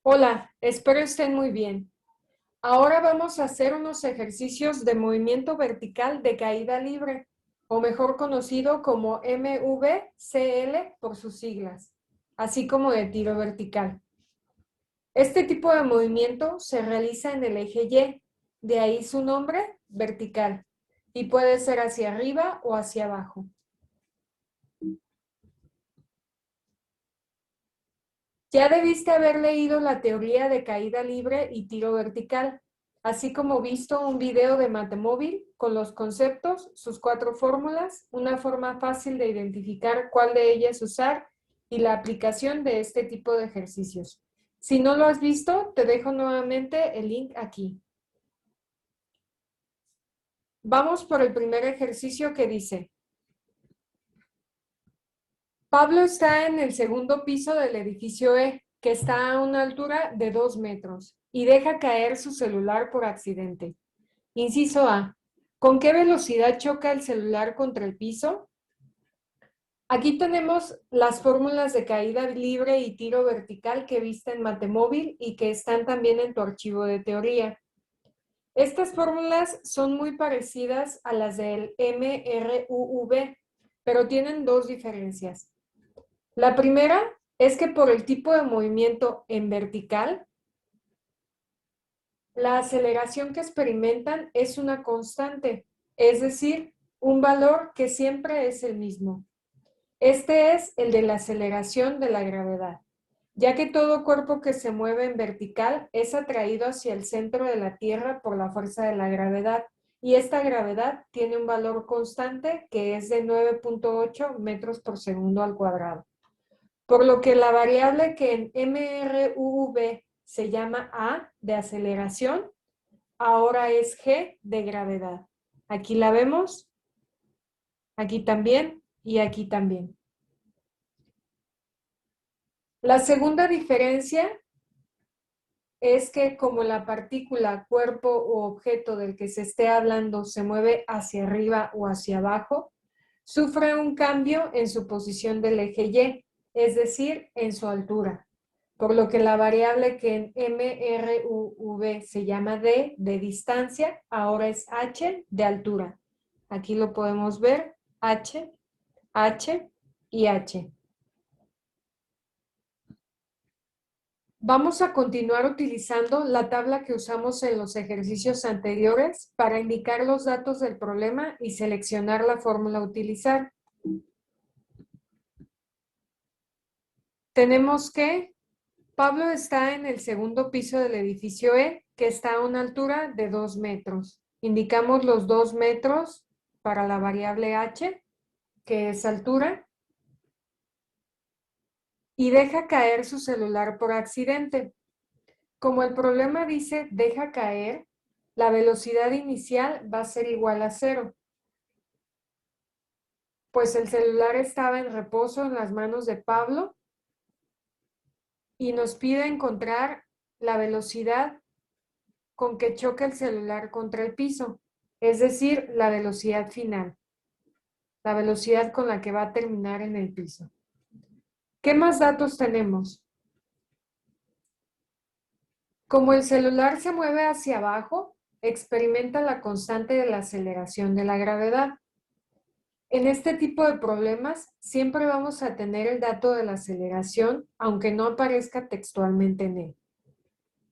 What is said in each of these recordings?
Hola, espero estén muy bien. Ahora vamos a hacer unos ejercicios de movimiento vertical de caída libre, o mejor conocido como MVCL por sus siglas, así como de tiro vertical. Este tipo de movimiento se realiza en el eje Y, de ahí su nombre, vertical, y puede ser hacia arriba o hacia abajo. Ya debiste haber leído la teoría de caída libre y tiro vertical, así como visto un video de Matemóvil con los conceptos, sus 4 fórmulas, una forma fácil de identificar cuál de ellas usar y la aplicación de este tipo de ejercicios. Si no lo has visto, te dejo nuevamente el link aquí. Vamos por el primer ejercicio que dice: Pablo está en el segundo piso del edificio E, que está a una altura de 2 metros, y deja caer su celular por accidente. Inciso A. ¿Con qué velocidad choca el celular contra el piso? Aquí tenemos las fórmulas de caída libre y tiro vertical que viste en Matemóvil y que están también en tu archivo de teoría. Estas fórmulas son muy parecidas a las del MRUV, pero tienen dos diferencias. La primera es que por el tipo de movimiento en vertical, la aceleración que experimentan es una constante, es decir, un valor que siempre es el mismo. Este es el de la aceleración de la gravedad, ya que todo cuerpo que se mueve en vertical es atraído hacia el centro de la Tierra por la fuerza de la gravedad, y esta gravedad tiene un valor constante que es de 9.8 metros por segundo al cuadrado. Por lo que la variable que en MRUV se llama A de aceleración, ahora es G de gravedad. Aquí la vemos, aquí también y aquí también. La segunda diferencia es que como la partícula, cuerpo o objeto del que se esté hablando se mueve hacia arriba o hacia abajo, sufre un cambio en su posición del eje Y, es decir, en su altura. Por lo que la variable que en MRUV se llama D de distancia, ahora es H de altura. Aquí lo podemos ver, H, H y H. Vamos a continuar utilizando la tabla que usamos en los ejercicios anteriores para indicar los datos del problema y seleccionar la fórmula a utilizar. Tenemos que Pablo está en el segundo piso del edificio E, que está a una altura de 2 metros. Indicamos los 2 metros para la variable H, que es altura, y deja caer su celular por accidente. Como el problema dice deja caer, la velocidad inicial va a ser igual a 0, pues el celular estaba en reposo en las manos de Pablo y nos pide encontrar la velocidad con que choca el celular contra el piso, es decir, la velocidad final, la velocidad con la que va a terminar en el piso. ¿Qué más datos tenemos? Como el celular se mueve hacia abajo, experimenta la constante de la aceleración de la gravedad. En este tipo de problemas siempre vamos a tener el dato de la aceleración, aunque no aparezca textualmente en él.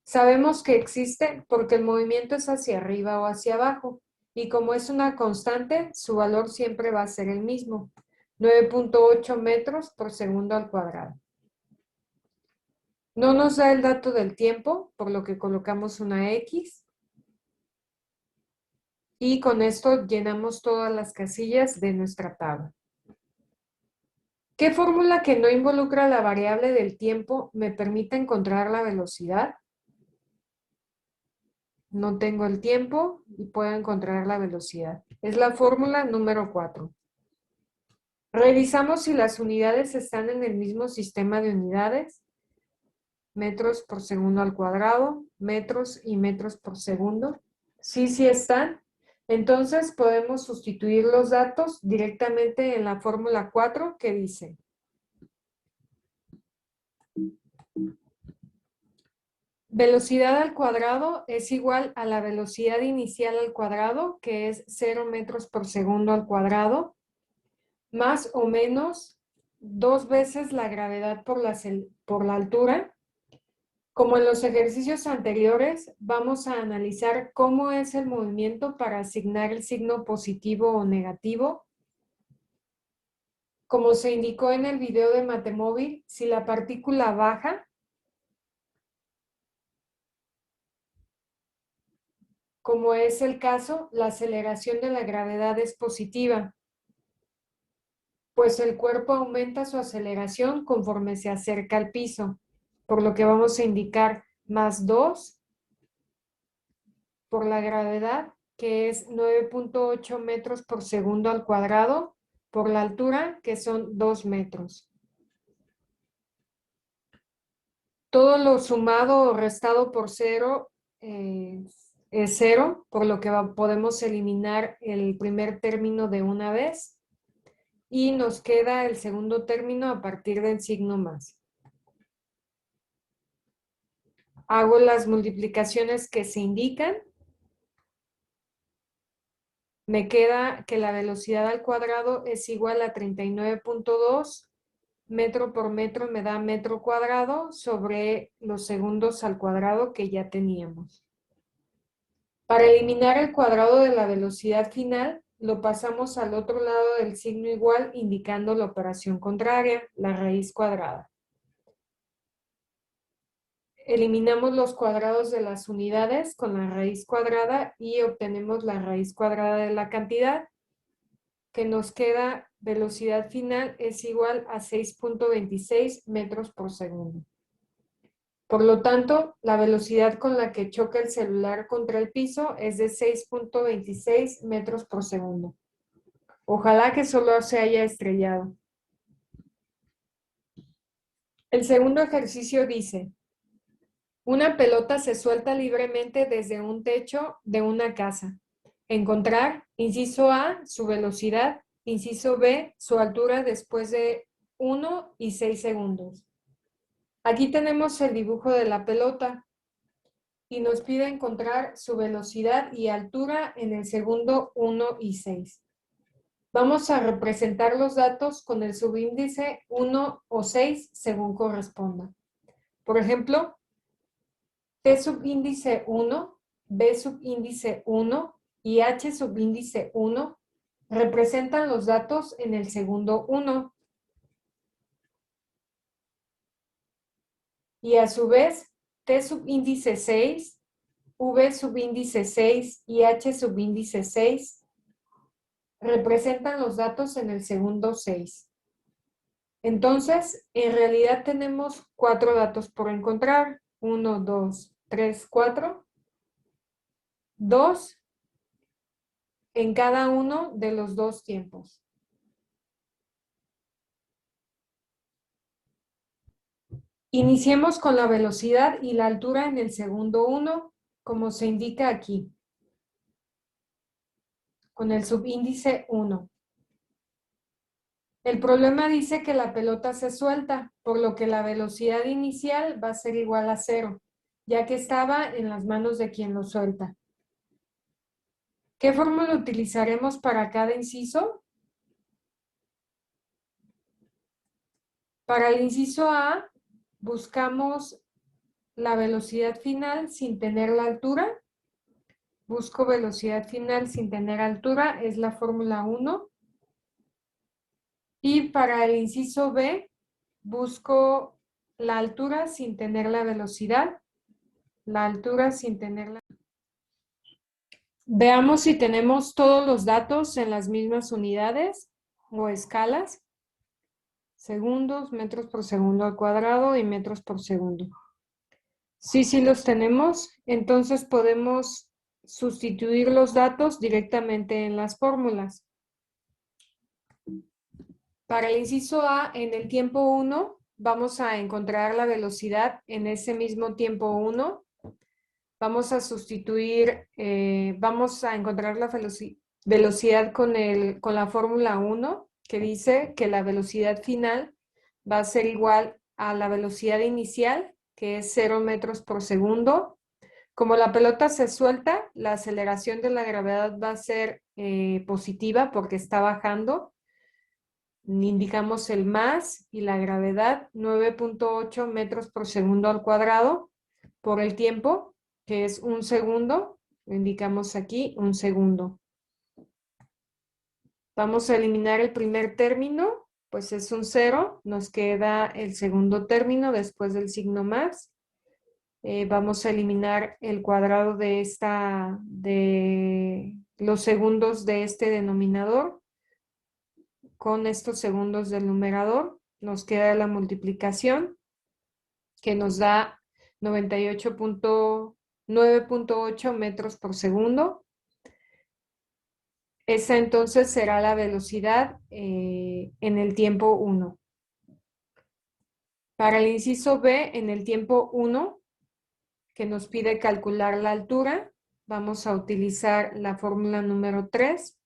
Sabemos que existe porque el movimiento es hacia arriba o hacia abajo, y como es una constante, su valor siempre va a ser el mismo, 9.8 metros por segundo al cuadrado. No nos da el dato del tiempo, por lo que colocamos una X, y con esto llenamos todas las casillas de nuestra tabla. ¿Qué fórmula que no involucra la variable del tiempo me permite encontrar la velocidad? No tengo el tiempo y puedo encontrar la velocidad. Es la fórmula número 4. Revisamos si las unidades están en el mismo sistema de unidades. Metros por segundo al cuadrado, metros y metros por segundo. Sí están. Entonces podemos sustituir los datos directamente en la fórmula 4 que dice: Velocidad al cuadrado es igual a la velocidad inicial al cuadrado, que es 0 metros por segundo al cuadrado, más o menos 2 veces la gravedad por la altura. Como en los ejercicios anteriores, vamos a analizar cómo es el movimiento para asignar el signo positivo o negativo. Como se indicó en el video de Matemóvil, si la partícula baja, como es el caso, la aceleración de la gravedad es positiva, pues el cuerpo aumenta su aceleración conforme se acerca al piso, por lo que vamos a indicar más 2 por la gravedad, que es 9.8 metros por segundo al cuadrado, por la altura, que son 2 metros. Todo lo sumado o restado por 0 es 0, por lo que podemos eliminar el primer término de una vez y nos queda el segundo término a partir del signo más. Hago las multiplicaciones que se indican. Me queda que la velocidad al cuadrado es igual a 39.2 metro por metro, me da metro cuadrado sobre los segundos al cuadrado que ya teníamos. Para eliminar el cuadrado de la velocidad final, lo pasamos al otro lado del signo igual, indicando la operación contraria, la raíz cuadrada. Eliminamos los cuadrados de las unidades con la raíz cuadrada y obtenemos la raíz cuadrada de la cantidad, que nos queda velocidad final es igual a 6.26 metros por segundo. Por lo tanto, la velocidad con la que choca el celular contra el piso es de 6.26 metros por segundo. Ojalá que solo se haya estrellado. El segundo ejercicio dice: una pelota se suelta libremente desde un techo de una casa. Encontrar, inciso A, su velocidad, inciso B, su altura después de 1 y 6 segundos. Aquí tenemos el dibujo de la pelota y nos pide encontrar su velocidad y altura en el segundo 1 y 6. Vamos a representar los datos con el subíndice 1 o 6 según corresponda. Por ejemplo, T subíndice 1, B subíndice 1 y H subíndice 1 representan los datos en el segundo 1. Y a su vez, T subíndice 6, V subíndice 6 y H subíndice 6 representan los datos en el segundo 6. Entonces, en realidad tenemos 4 datos por encontrar. 1, 2, 3, 4. 2 en cada uno de los dos tiempos. Iniciemos con la velocidad y la altura en el segundo 1, como se indica aquí, con el subíndice 1. El problema dice que la pelota se suelta, por lo que la velocidad inicial va a ser igual a 0, ya que estaba en las manos de quien lo suelta. ¿Qué fórmula utilizaremos para cada inciso? Para el inciso A, buscamos la velocidad final sin tener la altura. Busco velocidad final sin tener altura, es la fórmula 1. Y para el inciso B, busco la altura sin tener la velocidad. La altura sin tener la... Veamos si tenemos todos los datos en las mismas unidades o escalas. Segundos, metros por segundo al cuadrado y metros por segundo. Sí los tenemos. Entonces podemos sustituir los datos directamente en las fórmulas. Para el inciso A, en el tiempo 1, vamos a encontrar la velocidad en ese mismo tiempo 1. Vamos a sustituir, vamos a encontrar la velocidad con la fórmula 1, que dice que la velocidad final va a ser igual a la velocidad inicial, que que es 0 metros por segundo. Como la pelota se suelta, la aceleración de la gravedad va a ser positiva porque está bajando. Indicamos el más y la gravedad, 9.8 metros por segundo al cuadrado, por el tiempo, que es un segundo. Indicamos aquí un segundo. Vamos a eliminar el primer término, pues es un 0. Nos queda el segundo término después del signo más. Vamos a eliminar el cuadrado de los segundos de este denominador. Con estos segundos del numerador nos queda la multiplicación que nos da 9.8 metros por segundo. Esa entonces será la velocidad en el tiempo 1. Para el inciso B, en el tiempo 1, que nos pide calcular la altura, vamos a utilizar la fórmula número 3,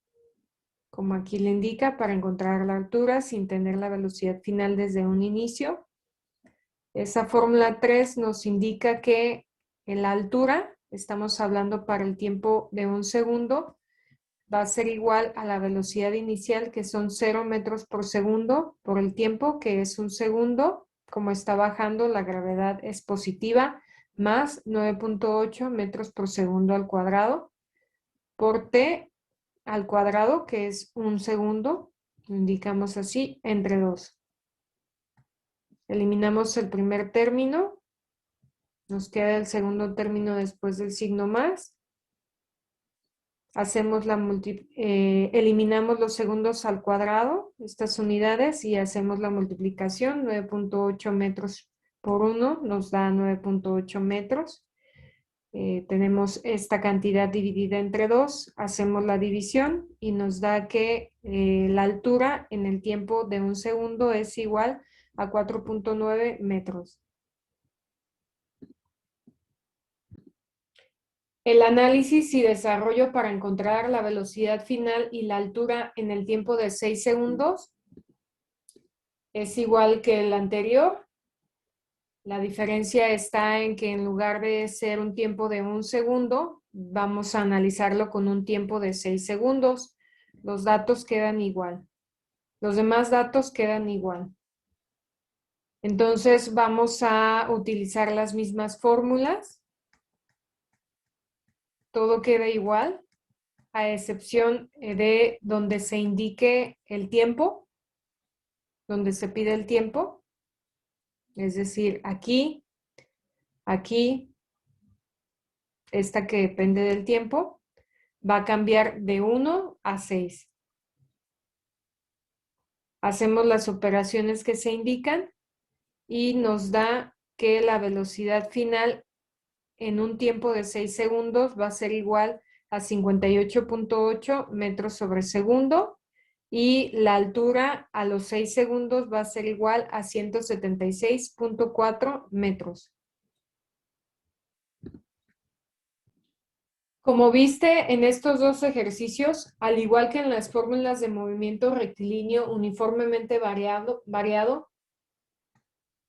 como aquí le indica, para encontrar la altura sin tener la velocidad final desde un inicio. Esa fórmula 3 nos indica que en la altura, estamos hablando para el tiempo de un segundo, va a ser igual a la velocidad inicial, que son 0 metros por segundo, por el tiempo, que es un segundo. Como está bajando, la gravedad es positiva, más 9.8 metros por segundo al cuadrado, por t al cuadrado, que es un segundo, lo indicamos así, entre 2. Eliminamos el primer término, nos queda el segundo término después del signo más. Eliminamos los segundos al cuadrado, estas unidades, y hacemos la multiplicación. 9.8 metros por 1 nos da 9.8 metros. Tenemos esta cantidad dividida entre 2, hacemos la división y nos da que la altura en el tiempo de un segundo es igual a 4.9 metros. El análisis y desarrollo para encontrar la velocidad final y la altura en el tiempo de 6 segundos es igual que el anterior. La diferencia está en que en lugar de ser un tiempo de un segundo, vamos a analizarlo con un tiempo de 6 segundos. Los datos quedan igual. Los demás datos quedan igual. Entonces vamos a utilizar las mismas fórmulas. Todo queda igual, a excepción de donde se indique el tiempo, donde se pide el tiempo. Es decir, aquí, aquí, esta que depende del tiempo, va a cambiar de 1 a 6. Hacemos las operaciones que se indican y nos da que la velocidad final en un tiempo de 6 segundos va a ser igual a 58.8 metros sobre segundo y la altura a los 6 segundos va a ser igual a 176.4 metros. Como viste en estos dos ejercicios, al igual que en las fórmulas de movimiento rectilíneo uniformemente variado,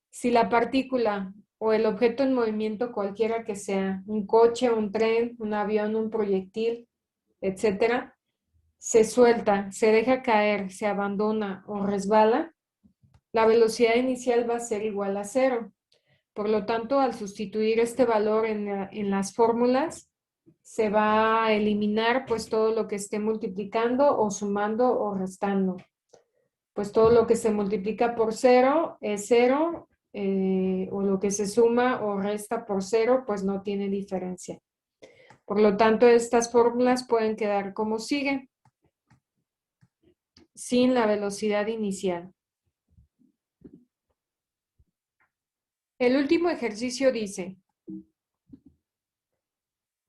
si la partícula o el objeto en movimiento cualquiera que sea, un coche, un tren, un avión, un proyectil, etcétera, se suelta, se deja caer, se abandona o resbala, la velocidad inicial va a ser igual a 0. Por lo tanto, al sustituir este valor en las fórmulas, se va a eliminar pues todo lo que esté multiplicando o sumando o restando. Pues todo lo que se multiplica por 0 es 0, o lo que se suma o resta por 0, pues no tiene diferencia. Por lo tanto, estas fórmulas pueden quedar como sigue, sin la velocidad inicial. El último ejercicio dice: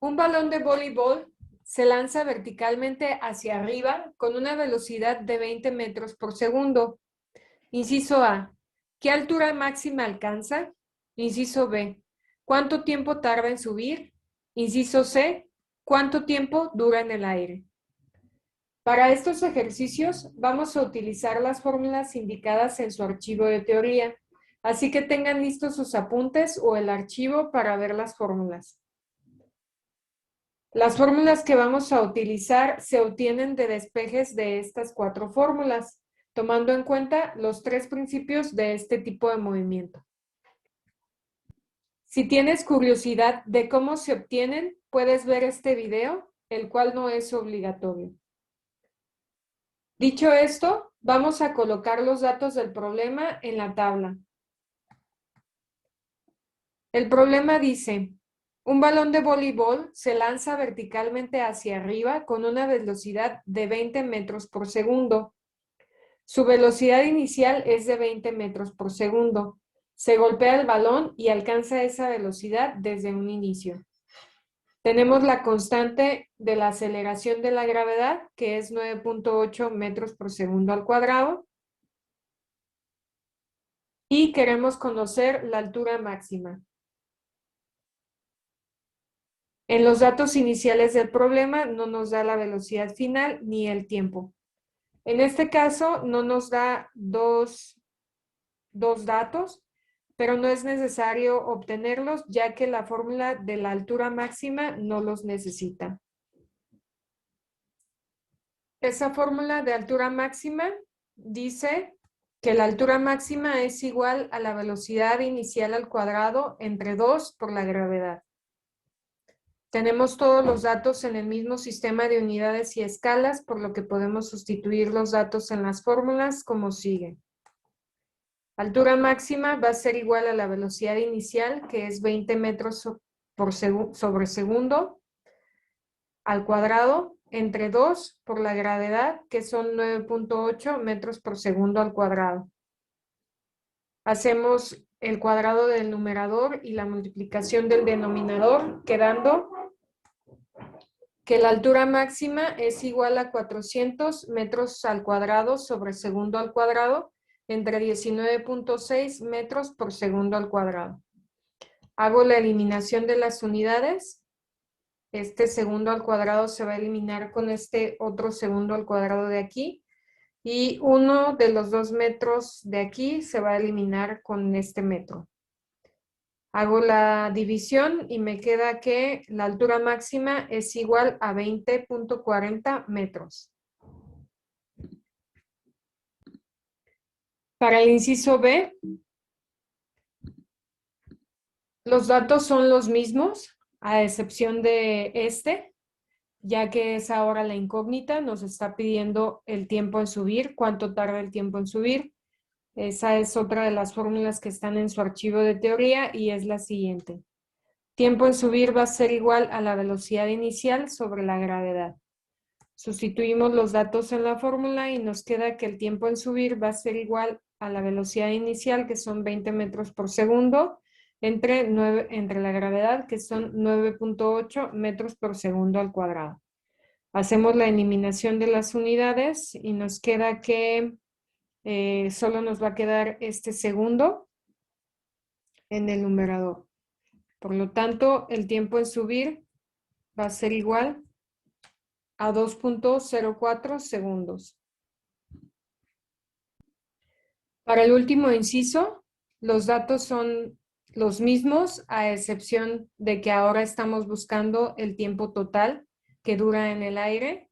un balón de voleibol se lanza verticalmente hacia arriba con una velocidad de 20 metros por segundo. Inciso A, ¿qué altura máxima alcanza? Inciso B, ¿cuánto tiempo tarda en subir? Inciso C, ¿cuánto tiempo dura en el aire? Para estos ejercicios vamos a utilizar las fórmulas indicadas en su archivo de teoría, Así que tengan listos sus apuntes o el archivo para ver las fórmulas. Las fórmulas que vamos a utilizar se obtienen de despejes de estas 4 fórmulas, tomando en cuenta los 3 principios de este tipo de movimiento. Si tienes curiosidad de cómo se obtienen, puedes ver este video, el cual no es obligatorio. Dicho esto, vamos a colocar los datos del problema en la tabla. El problema dice, un balón de voleibol se lanza verticalmente hacia arriba con una velocidad de 20 metros por segundo. Su velocidad inicial es de 20 metros por segundo. Se golpea el balón y alcanza esa velocidad desde un inicio. Tenemos la constante de la aceleración de la gravedad, que es 9.8 metros por segundo al cuadrado. Y queremos conocer la altura máxima. En los datos iniciales del problema no nos da la velocidad final ni el tiempo. En este caso no nos da dos datos, pero no es necesario obtenerlos ya que la fórmula de la altura máxima no los necesita. Esa fórmula de altura máxima dice que la altura máxima es igual a la velocidad inicial al cuadrado entre 2 por la gravedad. Tenemos todos los datos en el mismo sistema de unidades y escalas, por lo que podemos sustituir los datos en las fórmulas como sigue. Altura máxima va a ser igual a la velocidad inicial, que es 20 metros sobre segundo, al cuadrado, entre 2 por la gravedad, que son 9.8 metros por segundo al cuadrado. Hacemos el cuadrado del numerador y la multiplicación del denominador, quedando que la altura máxima es igual a 400 metros al cuadrado sobre segundo al cuadrado, entre 19.6 metros por segundo al cuadrado. Hago la eliminación de las unidades. Este segundo al cuadrado se va a eliminar con este otro segundo al cuadrado de aquí. Y uno de los 2 metros de aquí se va a eliminar con este metro. Hago la división y me queda que la altura máxima es igual a 20.40 metros. Para el inciso B, los datos son los mismos, a excepción de este, ya que es ahora la incógnita, nos está pidiendo el tiempo en subir, cuánto tarda el tiempo en subir. Esa es otra de las fórmulas que están en su archivo de teoría y es la siguiente. Tiempo en subir va a ser igual a la velocidad inicial sobre la gravedad. Sustituimos los datos en la fórmula y nos queda que el tiempo en subir va a ser igual a la velocidad inicial, que son 20 metros por segundo, entre la gravedad, que son 9.8 metros por segundo al cuadrado. Hacemos la eliminación de las unidades y nos queda que solo nos va a quedar este segundo en el numerador. Por lo tanto, el tiempo en subir va a ser igual a 2.04 segundos. Para el último inciso, los datos son los mismos, a excepción de que ahora estamos buscando el tiempo total que dura en el aire.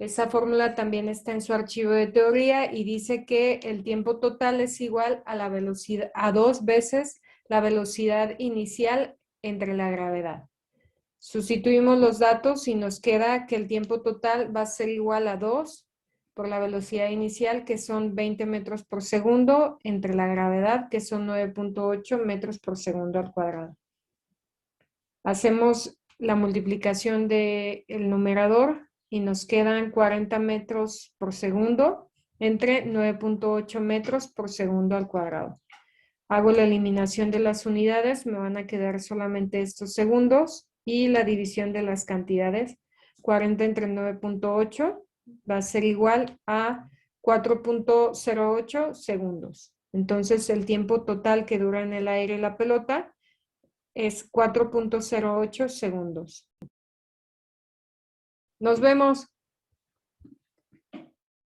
Esa fórmula también está en su archivo de teoría y dice que el tiempo total es igual a la velocidad, a 2 veces la velocidad inicial entre la gravedad. Sustituimos los datos y nos queda que el tiempo total va a ser igual a 2 por la velocidad inicial, que son 20 metros por segundo, entre la gravedad, que son 9.8 metros por segundo al cuadrado. Hacemos la multiplicación del numerador y nos quedan 40 metros por segundo entre 9.8 metros por segundo al cuadrado. Hago la eliminación de las unidades, me van a quedar solamente estos segundos y la división de las cantidades. 40 entre 9.8 va a ser igual a 4.08 segundos. Entonces el tiempo total que dura en el aire la pelota es 4.08 segundos. Nos vemos.